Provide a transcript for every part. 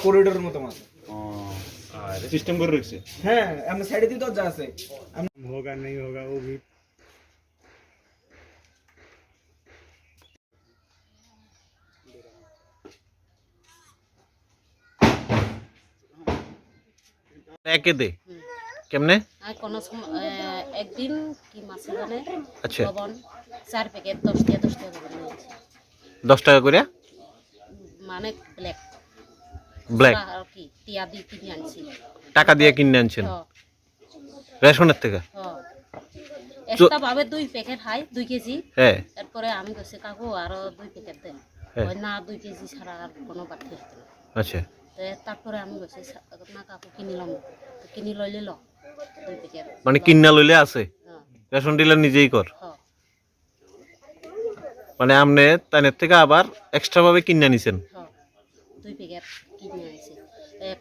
করিডোরের মতো আছে। আর সিস্টেম করে রাখছে। হ্যাঁ, আমরা সাইডে দিয়ে দরজা আছে। होगा नहीं होगा वो भी একে দে কেমনে? আর কোন একদিন কি মাছ মানে আচ্ছা লবণ 4 প্যাকেট 10 টাকা করে নিয়েছি। 10 টাকা করে মানে ব্ল্যাক ব্ল্যাক আর কি টিয়া দিয়ে কিনে আনছি। টাকা দিয়ে কিনে আনছেন হ্যাঁ রেশনের থেকে? হ্যাঁ একটা ভাবে 2 প্যাকেট হাই 2 কেজি। হ্যাঁ এরপরে আমি কইছি কাকু আরো 2 প্যাকেট দেন। ওই না 2 কেজি ছাড়া আর কোনো বাকি আছে না। আচ্ছা তারপরে আমি কইছি না কাকু কিনে লম, কিনে লইলে ল 2 প্যাকেট। মানে কিন্না লইলে আছে হ্যাঁ রেশন ডিলার নিজেই কর? হ্যাঁ মানে আপনি তানের থেকে আবার এক্সট্রা ভাবে কিনে নিছেন? হ্যাঁ 2 প্যাকেট কিনে আনছি।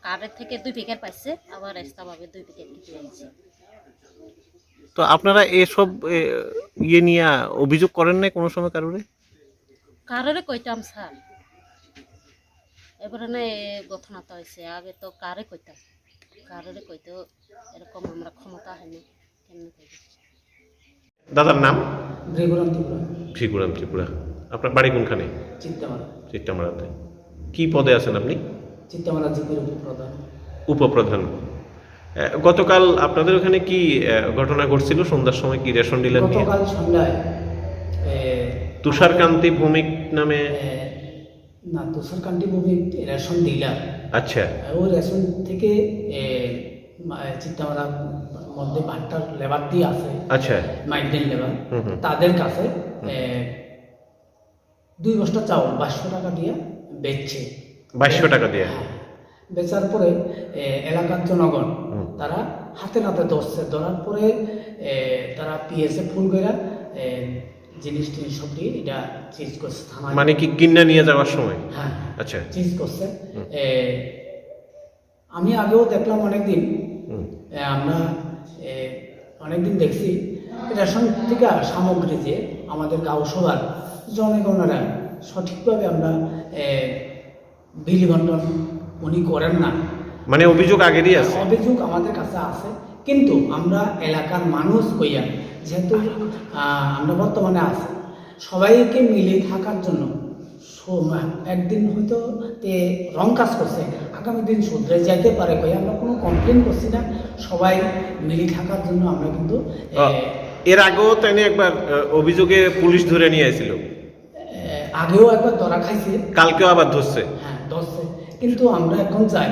কার্ডের থেকে 2 প্যাকেট পাইছে, আবার এক্সট্রা ভাবে 2 প্যাকেট কিনে আনছি। তো আপনারা এসব ইয়ে নিয়ে অভিযোগ করেন না কোনো সময় কারোরে? কারোরে কইতাম স্যার, এবারে না ঘটনাটা হয়েছে, আগে তো কারে কইতাম, কারোরে কইতেও এরকম আমরা ক্ষমতা হয়নি। কেমনে কইব? দাদার নাম? ভৃগুরাম ত্রিপুরা। ভৃগুরাম ত্রিপুরা। আপনার বাড়ি কোনখানে? চিত্তামারা। চিত্তামারাতে। কি পদে আছেন আপনি? চিত্তামারা জিপির উপপ্রধান। উপপ্রধান। গতকাল আপনাদের ওখানে কি ঘটনা ঘটছিল সন্ধ্যার সময়? কি রেশন ডিলার নিয়ে? গতকাল সন্ধ্যায় তুষারকান্তি ভৌমিক নামে? না, তুষারকান্তি ভৌমিক রেশন ডিলার। আচ্ছা ওই রেশন থেকে চিত্তামারার মধ্যে ভাট্টার লেবার দিয়ে আছে, আচ্ছা মাইগ্রেন্ট লেবার, তাদের কাছে 2 বস্তা চাউল 2200 টাকা দিয়ে বেচছে। 2200 টাকা দিয়ে? বেচার পরে এলাকার জনগণ তারা হাতে নাতে ধরার পরে তারা পিএসএ ফুল করে জিনিস টিনিস সব দিয়ে এটা চিজ করছে থানায়। মানে কি কিন্না নিয়ে যাওয়ার সময়? হ্যাঁ আচ্ছা চিজ করছে। আমি আগেও দেখলাম অনেকদিন, আমরা অনেকদিন দেখছি রেশন থেকে সামগ্রী যে আমাদের গাঁও সভার জনগণেরা সঠিকভাবে আমরা বিল বন্টন উনি করেন না। মানে অভিযোগ আগেরই আছে? অভিযোগ আমাদের কাছে আছে, কিন্তু আমরা এলাকার মানুষ হইয়া যেহেতু আমরা বর্তমানে আছি, সবাইকে মিলে থাকার জন্য একদিন হয়তো রং কাজ করছে, আগামী দিন শুধরে যাইতে পারে কই আমরা কোনো কমপ্লেন করছি না। সবাই মিলে থাকার জন্য আমরা কিন্তু এর আগেও তাই একবার অভিযোগে পুলিশ ধরে নিয়ে আসছিল? আগেও একবার ধরা খাইছে, কালকেও আবার ধরছে? হ্যাঁ ধরছে, কিন্তু আমরা এখন চাই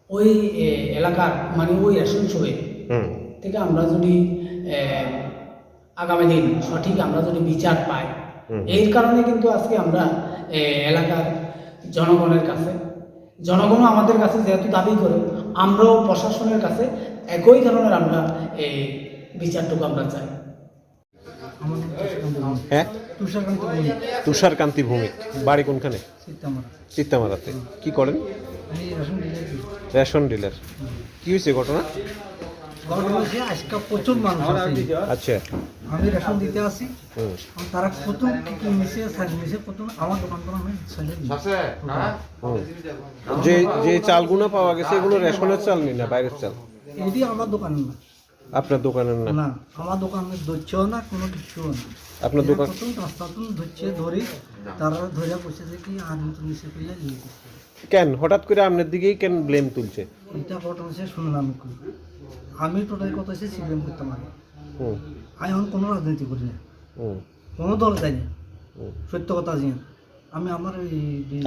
ওই এলাকার মানে ওই রেশন শপে থেকে আমরা যদি আগামী দিন সঠিক আমরা যদি বিচার পাই, এর কারণে কিন্তু আজকে আমরা এলাকার জনগণের কাছে, জনগণও আমাদের কাছে যেহেতু দাবি করে, আমরাও প্রশাসনের কাছে একই ধরনের আমরা বিচারটুকু আমরা চাই। হ্যাঁ তুষারকান্তি ভৌমিক। তুষারকান্তি ভৌমিক। বাড়ি কোনখানে? চিত্তামারা। চিত্তামারাতে। কি করেন? Ration dealer. কি হয়েছে ঘটনা? আজকে প্রচুর মানুষ আছে। আচ্ছা আমি রেশন দিতে আসি, তারা প্রথম কি মিশে প্রথম আমার দোকান করে আমি যে যে চালগুলো পাওয়া গেছে এগুলো রেশনের চাল নি না বাইরের চাল? এটি আমার দোকান না। আপনার দোকানের না? না, আমার দোকানে ধরছেও না, কোনো কিছু না। আপনার দোকান প্রথম রাস্তা ধরছে, ধরে তারা ধরে বসেছে কি আর মিশে করলে নিয়ে গেছে। কেন হঠাৎ করে আপনার দিকেই কেন ব্লেম তুলছে? এটা ঘটনা সে শুনলাম, আমি টোটাল কথা সে সিবিএম করতাম আগে। আমি এখন কোনো রাজনীতি করি না, কোনো দল যাই না, সত্য কথা জানি আমি আমার।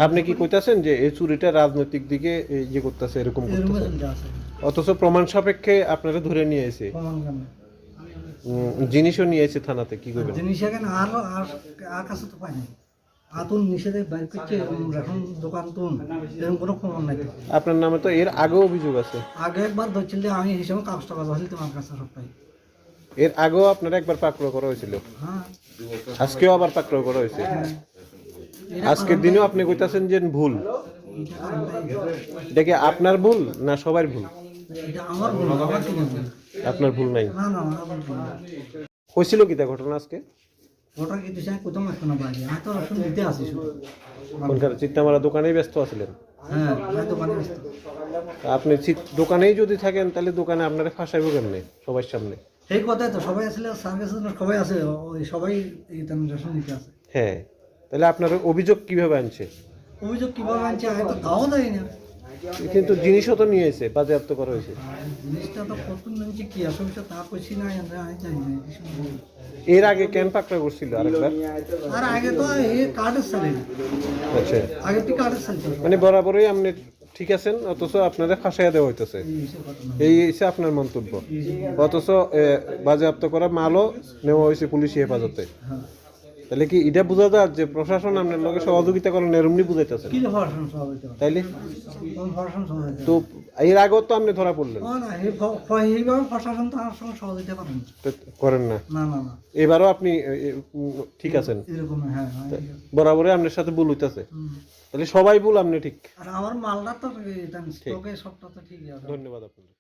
আপনি কি কইতাছেন যে এই চুরিটা রাজনৈতিক দিকে ইয়ে করতেছে এরকম করতেছে? অথচ প্রমাণ সাপেক্ষে আপনারা ধরে নিয়ে এসে জিনিসও নিয়ে এসে থানাতে কি করবেন? জিনিস এখানে আর কাছে তো পাই না, আতুন নিষেধে বাইর করছে এখন দোকান তো এরকম কোনো প্রমাণ নাই। আপনার নামে তো এর আগেও অভিযোগ আছে? আগে একবার ধরছিল, আমি হিসাবে কাগজ টাকা ধরছিল তোমার কাছে সব পাই। এর আগেও আপনারা একবার পাকড়াও করা হয়েছিল? হ্যাঁ আজকেও আবার পাকড়াও করা হয়েছে? আজকের দিনেও আপনি কইতাছেন যে ভুল? এটা কি আপনার ভুল না সবার ভুল? এটা আমার ভুল, আমার কি ভুল? আপনার ভুল নাই? না না, আমার ভুল না। হয়েছিল কি তা ঘটনা আজকে? ওটা কি দিছে কোথাও মাছ না বাইরে আমি তো রসুন দিতে আসি শুধু কোনখানে চিত্তামারা দোকানেই ব্যস্ত আছিলেন? হ্যাঁ আমি দোকানে ব্যস্ত। আপনি দোকানেই যদি থাকেন তাহলে দোকানে আপনারা ফাঁসাইব কেমনে সবার সামনে? সেই কথাই তো সবাই আসলে সার্ভিস সবাই আছে ওই সবাই এই তেমন রসুন দিতে আছে। হ্যাঁ, তাহলে আপনার অভিযোগ কিভাবে আনছে? অভিযোগ কিভাবে আনছে আমি তো তাও দেয় না। কিন্তু জিনিসও তো নিয়ে এসে বাজেয়াপ্ত করা হয়েছে। জিনিসটা তো কতক্ষণ নিচ্ছে কি আসলে তা কইছি না আমি জানি না এই সময়। এর আগে কেন পাকড়া করছিল আরেকবার? আর আগে তো এই কার্ডের সালে আচ্ছা, আগে তো কার্ডের সালে মানে বরাবরই আপনি ঠিক আছেন অথচ আপনারা ফাঁসাইয়া দেওয়া হইতেছে, এই হচ্ছে আপনার মন্তব্য। অথচ বাজেয়াপ্ত করা মালও নেওয়া হয়েছে পুলিশি হেফাজতে। তাহলে কি এটা বোঝা যায় যে প্রশাসন আপনার লগে সহযোগিতা করেন এরমনি বুঝাইতেছে? কি যে ফরসান সহযোগিতা তাইলে কোন ফরসান সহযোগিতা তো এর আগেও তো আপনি ধরা পড়লেন। না এইভাবে প্রশাসন তো আমার সঙ্গে সহযোগিতা করেন তো করেন না, না না না এবারও আপনি ঠিক আছেন, এরকম হ্যাঁ হ্যাঁ। বরাবরই আপনার সাথে ভুল হইতেছে। তাহলে সবাই ভুল, আপনি ঠিক। আর আমার মালটা তো স্টকে সবটা তো ঠিকই আছে। ধন্যবাদ আপনাকে।